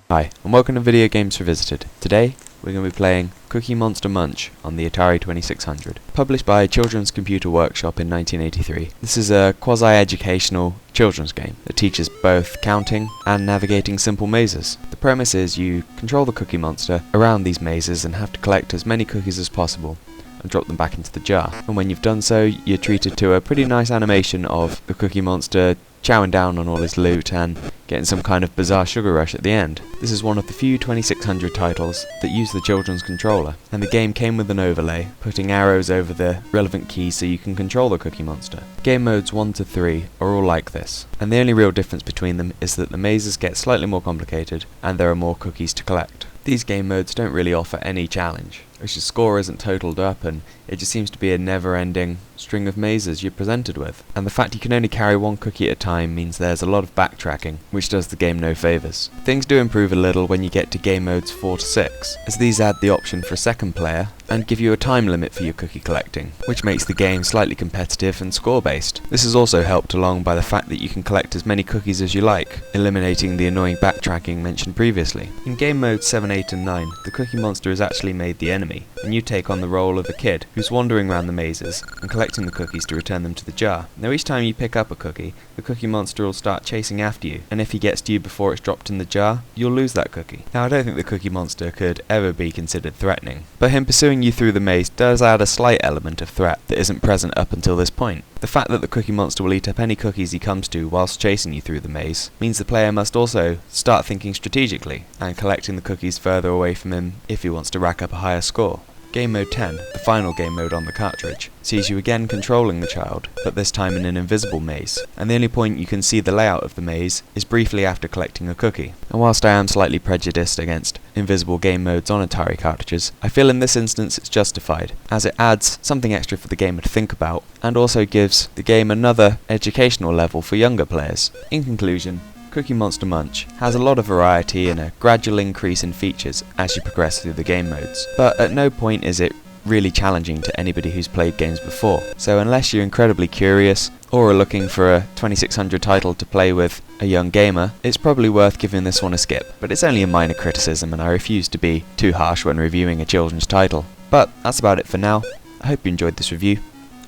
Hi, and welcome to Video Games Revisited. Today, we're going to be playing Cookie Monster Munch on the Atari 2600, published by Children's Computer Workshop in 1983. This is a quasi-educational children's game that teaches both counting and navigating simple mazes. The premise is you control the Cookie Monster around these mazes and have to collect as many cookies as possible and drop them back into the jar. And when you've done so, you're treated to a pretty nice animation of the Cookie Monster chowing down on all his loot and getting some kind of bizarre sugar rush at the end. This is one of the few 2600 titles that use the children's controller, and the game came with an overlay, putting arrows over the relevant keys so you can control the Cookie Monster. Game modes 1 to 3 are all like this, and the only real difference between them is that the mazes get slightly more complicated and there are more cookies to collect. These game modes don't really offer any challenge, which your score isn't totaled up and it just seems to be a never-ending string of mazes you're presented with. And the fact you can only carry one cookie at a time means there's a lot of backtracking, which does the game no favours. Things do improve a little when you get to game modes 4 to 6, as these add the option for a second player and give you a time limit for your cookie collecting, which makes the game slightly competitive and score-based. This is also helped along by the fact that you can collect as many cookies as you like, eliminating the annoying backtracking mentioned previously. In game modes 7, 8 and 9, the Cookie Monster is actually made the enemy, and you take on the role of a kid who's wandering around the mazes and collecting the cookies to return them to the jar. Now each time you pick up a cookie, the Cookie Monster will start chasing after you, and if he gets to you before it's dropped in the jar, you'll lose that cookie. Now I don't think the Cookie Monster could ever be considered threatening, but him pursuing you through the maze does add a slight element of threat that isn't present up until this point. The fact that the Cookie Monster will eat up any cookies he comes to whilst chasing you through the maze means the player must also start thinking strategically and collecting the cookies further away from him if he wants to rack up a higher score. Game Mode 10, the final game mode on the cartridge, sees you again controlling the child, but this time in an invisible maze, and the only point you can see the layout of the maze is briefly after collecting a cookie. And whilst I am slightly prejudiced against invisible game modes on Atari cartridges, I feel in this instance it's justified, as it adds something extra for the gamer to think about, and also gives the game another educational level for younger players. In conclusion, Cookie Monster Munch has a lot of variety and a gradual increase in features as you progress through the game modes, but at no point is it really challenging to anybody who's played games before. So unless you're incredibly curious or are looking for a 2600 title to play with a young gamer, it's probably worth giving this one a skip. But it's only a minor criticism and I refuse to be too harsh when reviewing a children's title. But that's about it for now. I hope you enjoyed this review,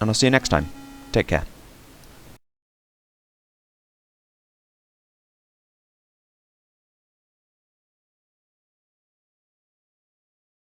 and I'll see you next time. Take care.